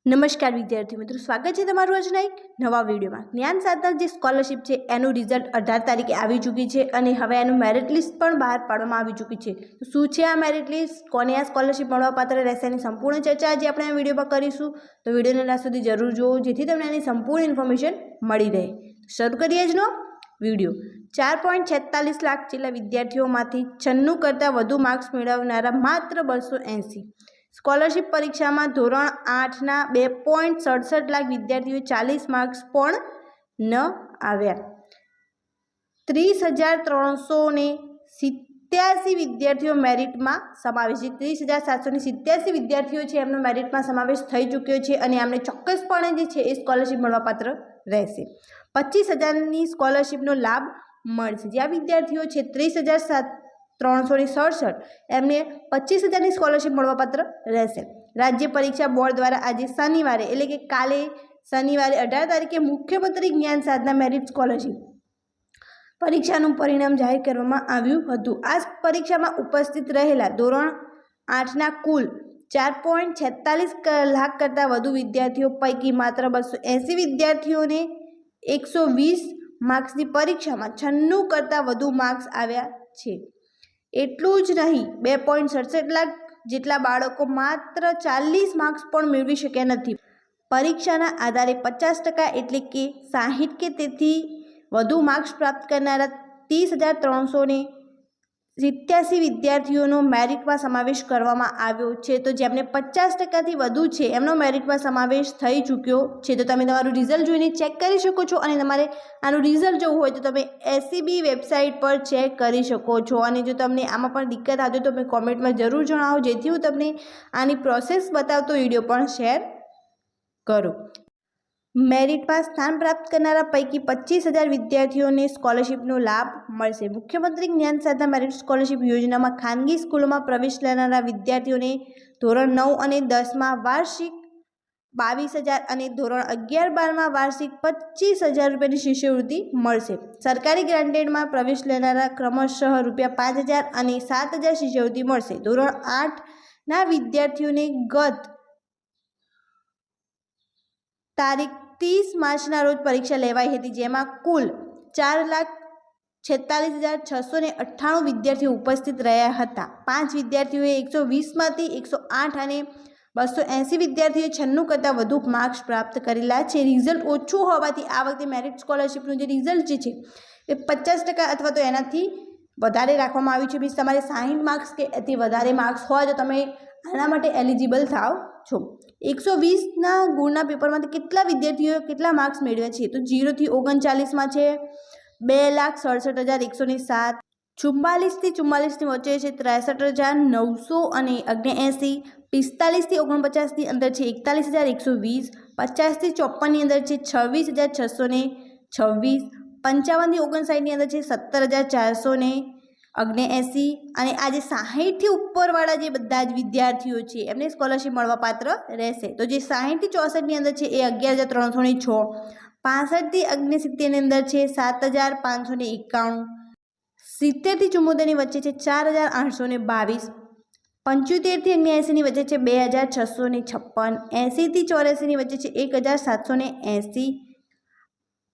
નમસ્કાર વિદ્યાર્થી મિત્રો, સ્વાગત છે તમારું આજના એક નવા વિડીયોમાં। જ્ઞાન સાધના જે સ્કોલરશિપ છે એનું રિઝલ્ટ 18 તારીખે આવી ચૂકી છે અને હવે એનું મેરિટ લિસ્ટ પણ બહાર પાડવામાં આવી ચૂકી છે। તો શું છે આ મેરિટ લિસ્ટ, કોને આ સ્કોલરશિપ મળવાપાત્ર રહેશે, એની સંપૂર્ણ ચર્ચા આજે આપણે આ વિડીયોમાં કરીશું। તો વિડીયોને લાસ્ટ સુધી જરૂર જુઓ જેથી તમને એની સંપૂર્ણ ઇન્ફોર્મેશન મળી રહે। શરૂ કરીએ આજનો વિડીયો। 4.46 લાખ જેટલા વિદ્યાર્થીઓમાંથી 96 કરતાં વધુ માર્ક્સ મેળવનારા માત્ર 280 સ્કોલરશિપ પરીક્ષામાં ધોરણ 8ના 2.67 લાખ વિદ્યાર્થીઓએ 40 માર્ક્સ પણ ન આવ્યા। 30,387 વિદ્યાર્થીઓ મેરિટમાં સમાવેશ છે। 30,787 વિદ્યાર્થીઓ છે એમનો મેરિટમાં સમાવેશ થઈ ચૂક્યો છે અને એમને ચોક્કસપણે જે છે એ સ્કોલરશિપ મળવાપાત્ર રહેશે। 25,000ની સ્કોલરશિપનો લાભ મળશે। જ્યાં વિદ્યાર્થીઓ છે 30,367 એમને 25,000ની સ્કોલરશિપ મળવાપાત્ર રહેશે। રાજ્ય પરીક્ષા બોર્ડ દ્વારા આજે શનિવારે એટલે કે કાલે શનિવારે 18 તારીખે મુખ્યમંત્રી જ્ઞાન સાધના મેરિટ સ્કોલરશિપ પરીક્ષાનું પરિણામ જાહેર કરવામાં આવ્યું હતું। આ પરીક્ષામાં ઉપસ્થિત રહેલા ધોરણ 8ના કુલ 4.46 લાખ કરતાં વધુ વિદ્યાર્થીઓ પૈકી માત્ર 280 વિદ્યાર્થીઓને 120 માર્ક્સની પરીક્ષામાં 96 કરતાં વધુ માર્ક્સ આવ્યા છે। એટલું જ નહીં, 2.67 લાખ જેટલા બાળકો માત્ર 40 માર્ક્સ પણ મેળવી શક્યા નથી। પરીક્ષાના આધારે 50% એટલે કે 60 કે તેથી વધુ માર્ક્સ પ્રાપ્ત કરનારા 30,387 વિદ્યાર્થીઓનો મેરિટમાં સમાવેશ કરવામાં આવ્યો છે। તો જેમને 50%થી વધુ છે એમનો મેરિટમાં સમાવેશ થઈ ચૂક્યો છે। તો તમે તમારું રિઝલ્ટ જોઈને ચેક કરી શકો છો અને તમારે આનું રિઝલ્ટ જોવું હોય તો તમે SCB વેબસાઇટ પર ચેક કરી શકો છો। અને જો તમને આમાં પણ દિક્કત આવતી હોય તો તમે કોમેન્ટમાં જરૂર જણાવો જેથી હું તમને આની પ્રોસેસ બતાવતો વિડીયો પણ શેર કરું। મેરિટમાં સ્થાન પ્રાપ્ત કરનારા પૈકી 25,000 વિદ્યાર્થીઓને સ્કોલરશિપનો લાભ મળશે। મુખ્યમંત્રી જ્ઞાન સાધના મેરિટ સ્કોલરશિપ યોજનામાં ખાનગી સ્કૂલોમાં પ્રવેશ લેનારા વિદ્યાર્થીઓને ધોરણ 9 અને 10માં વાર્ષિક 22,000 અને ધોરણ 11-12માં વાર્ષિક 25,000 રૂપિયાની શિષ્યવૃત્તિ મળશે। સરકારી ગ્રાન્ટેડમાં પ્રવેશ લેનારા ક્રમશઃ ₹5,000 અને 7,000 શિષ્યવૃત્તિ મળશે। ધોરણ 8ના વિદ્યાર્થીઓને ગત તારીખ 30 માર્ચના રોજ પરીક્ષા લેવાઈ હતી, જેમાં કુલ 4,46,698 વિદ્યાર્થીઓ ઉપસ્થિત રહ્યા હતા। 5 વિદ્યાર્થીઓએ 120માંથી 108 અને 280 વિદ્યાર્થીઓએ 96 કરતાં વધુ માર્ક્સ પ્રાપ્ત કરેલા છે। રિઝલ્ટ ઓછું હોવાથી આ વખતે મેરિટ સ્કોલરશિપનું જે રિઝલ્ટ જે છે એ 50% અથવા તો એનાથી વધારે રાખવામાં આવ્યું છે। મીન્સ તમારે 60 માર્ક્સ કે એથી વધારે માર્ક્સ હોય તો તમે આના માટે એલિજિબલ થાવ છો। 120ના ગુણના પેપરમાંથી કેટલા વિદ્યાર્થીઓએ કેટલા માર્ક્સ મેળવ્યા છે? તો 0 થી 39માં છે 2,67,107, 44 થી 44ની વચ્ચે છે 63,900 અને 79, 45 થી 49ની અંદર છે 41,120, 50 થી 54ની અંદર છે 26,626, 55 થી 59ની અંદર છે 17,479 અને આજે 60 થી ઉપરવાળા જે બધા જ વિદ્યાર્થીઓ છે એમને સ્કોલરશિપ મળવાપાત્ર રહેશે। તો જે 60 થી 64ની અંદર છે એ 11,306, 65 થી 69ની અંદર છે 7,591, 70 થી 74ની વચ્ચે છે 4,822, 75 થી 79ની વચ્ચે છે 2,656, 80 થી 84ની વચ્ચે છે 1,780,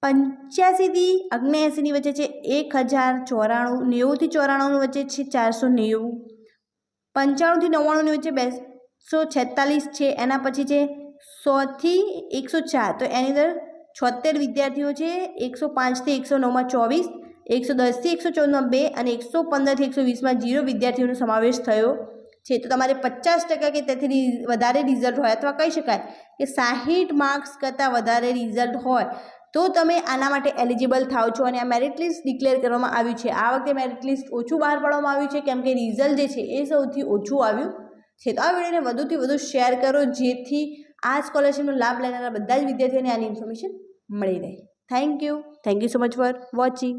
85 થી 79ની વચ્ચે છે 1,094, 90 થી 94ની વચ્ચે છે 490, 95 થી 99ની વચ્ચે 246 છે। એના પછી છે 100 થી 104, તો એની અંદર 76 વિદ્યાર્થીઓ છે। 105 થી 109માં 24, 110 થી 114માં 2 અને 115 થી 120માં 0 વિદ્યાર્થીઓનો સમાવેશ થયો છે। તો તમારે 50% કે તેથી વધારે રિઝલ્ટ હોય અથવા કહી શકાય કે 60 માર્ક્સ કરતાં વધારે રિઝલ્ટ હોય તો તમે આના માટે એલિજિબલ થાવ છો અને આ મેરિટ લિસ્ટ ડિક્લેર કરવામાં આવ્યું છે। આ વખતે મેરિટ લિસ્ટ ઓછું બહાર પાડવામાં આવ્યું છે કેમ કે રિઝલ્ટ જે છે એ સૌથી ઓછું આવ્યું છે। તો આ વિડીયોને વધુથી વધુ શેર કરો જેથી આ સ્કોલરશિપનો લાભ લેનારા બધા જ વિદ્યાર્થીઓને આની ઇન્ફોર્મેશન મળી રહે। Thank you so much for watching.